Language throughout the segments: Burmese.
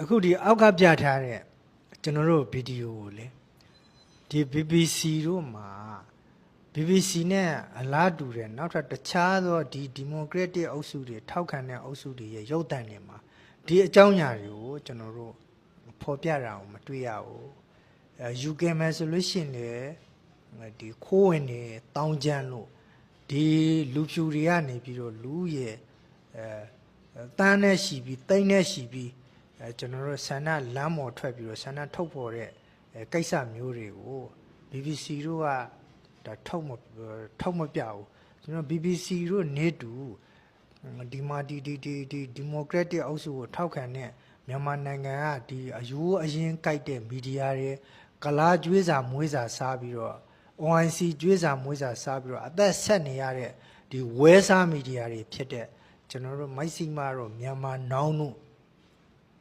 အခုဒီအောက်ကပြထားတဲ့ကျွန်တော်တို့ဗီဒီယိုကိုလေဒီ BBC တို့မှာ BBC နဲ့အလားတူတဲ့နောက်ထပ်တခြားသောဒီဒီမိုကရက်တစ်အုပ်စုတွေထောက်ခံတဲ့အုပ်စုတွေရဲ့ရုပ်သံတွေမှာဒီအကြောင်းအရာတွေကိုကျွန်တော်တို့ဖော်ပြတာကိုမတွေ့ရဘူး UK မှာဆိုလို့ရှိရင်လေဒီခိုးဝင်တွေတောင်းကျမ်းလို့ဒီလူဖြူတွေကနေပြီးတော့လူရဲ့တန်းနဲ့ရှိပြီးတိမ့်နဲ့ရှိပြီးကျွန်တော်တို့ဆန္ဒလမ်းပေါ်ထွက်ပြီးတော့ဆန္ဒထုတ်ဖော်တဲ့ကိစ္စမျိုးတွေကို BBC တို့ကဒါထုတ်မပြဘူးကျွန်တော် BBC တို့နေတူဒီမာဒီမိုကရက်တစ်အုပ်စုကိုထောက်ခံတဲ့မြန်မာနိုင်ငံကဒီအယူအရင်ကြိုက်တဲ့မီဒီယာတွေကလာကျွေးစာမွေးစာစားပြီးတော့ OIC ကျွေးစာမွေးစာစားပြီးတော့အသက်ဆက်နေရတဲ့ဒီဝဲစားမီဒီယာတွေဖြစ်တဲ့ကျွန်တော်တို့မိုက်စီမာတို့မြန်မာနောင်တို့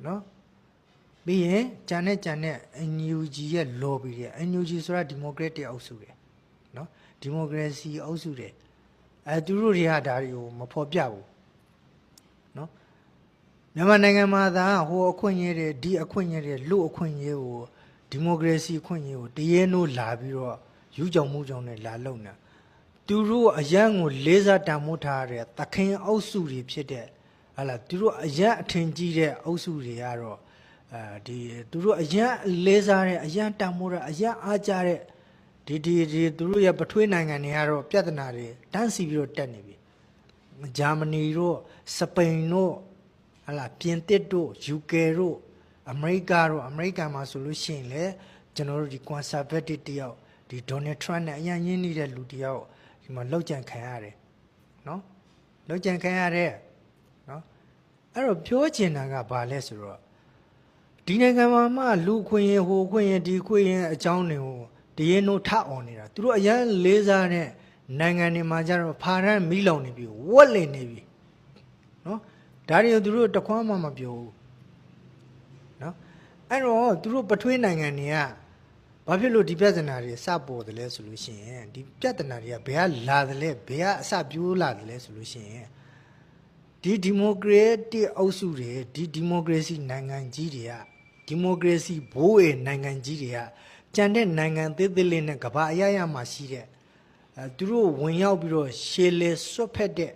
နော်ပြီးရင်ဂျန်နဲ့ NUG ရဲ့ lobby တွေ NUG ဆိုတာဒီမိုကရက်တစ်အုပ်စုတွေနော်ဒီမိုကရေစီအုပ်စုတွေသူတို့တွေကဒါတွေကိုမဖော်ပြဘူးနော်မြန်မာနိုင်ငံမှာသာဟိုအခွင့်အရေးတွေဒီအခွင့်အရေးတွေလူအခွင့်အရေးကိုဒီမိုကရေစီအခွင့်အရေးကိုတရေနိုးလာပြီးတော့ယူကြောင်မှုကြောင့်လည်းလာလုံနေသူတို့အရန်ကိုလေးစားတန်ဖိုးထားတဲ့သခင်အုပ်စုတွေဖြစ်တဲ့ဟာလာသူတို့အရန်အထင်ကြီးတဲ့အုပ်စုတွေကတော့ဒီသူတို့အရန်လေးစားတဲ့အရန်တန်ဖိုးတဲ့အရန်အားကြတဲ့ဒီသူတို့ရဲ့ပထွေးနိုင်ငံတွေကတော့ပြဿနာတွေတန်းစီပြီးတော့တက်နေပြီဂျာမနီတို့စပိန်တို့ဟာလာပြင်သစ်တို့ UK တို့အမေရိကန်မှာဆိုလို့ရှိရင်လေကျွန်တော်တို့ဒီ conservative တယောက်ဒီ Donald Trump နဲ့အရင်ရင်းနေတဲ့လူတယောက်ဒီမှာလောက်ကြံခံရတယ်နော်လောက်ကြံခံရတယ်နော်အဲ့တော့ပြောချင်တာကဘာလဲဆိုတော့ဒီနိုင်ငံမှာမှလူခွင့်ရင်ဟိုခွင့်ရင်ဒီခွင့်ရင်အကြောင်းတွေကိုတရင်တို့ထအောင်နေတာသူတို့အရင်လေးစားတဲ့နိုင်ငံတွေမှာကျတော့ဖာရန်မီးလောင်နေပြီဝက်လင်နေပြီနော်ဒါတွေကိုသူတို့တခွန်းမှမပြောဘူးနော်အဲ့တော့သူတို့ပထွေးနိုင်ငံတွေကဘာဖြစ်လို့ဒီပြဿနာတွေစပေါ်တယ်လဲဆိုလို့ရှိရင်ဒီပြဿနာတွေကဘယ်ကလာတယ်လဲဘယ်ကအစပြိုးလာတယ်လဲဆိုလို့ရှိရင်ဒီမိုကရက်တစ်အုပ်စုတွေဒီမိုကရေစီနိုင်ငံကြီးတွေကဒီမိုကရေစီဘိုးရဲ့နိုင်ငံကြီးတွေကကြံတဲ့နိုင်ငံသေးသေးလေးနဲ့ကဘာအရရမှာရှိတဲ့သူတို့ဝင်ရောက်ပြီးတော့ရှေလေဆွတ်ဖက်တဲ့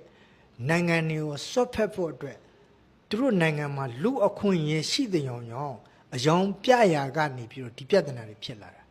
နိုင်ငံတွေကိုဆွတ်ဖက်ဖို့အတွက်သူတို့နိုင်ငံမှာလူအခွင့်အရေးရှိတဲ့ကြောင်အယောင်ပြရာကနေပြီးတော့ဒီပြဿနာတွေဖြစ်လာတာ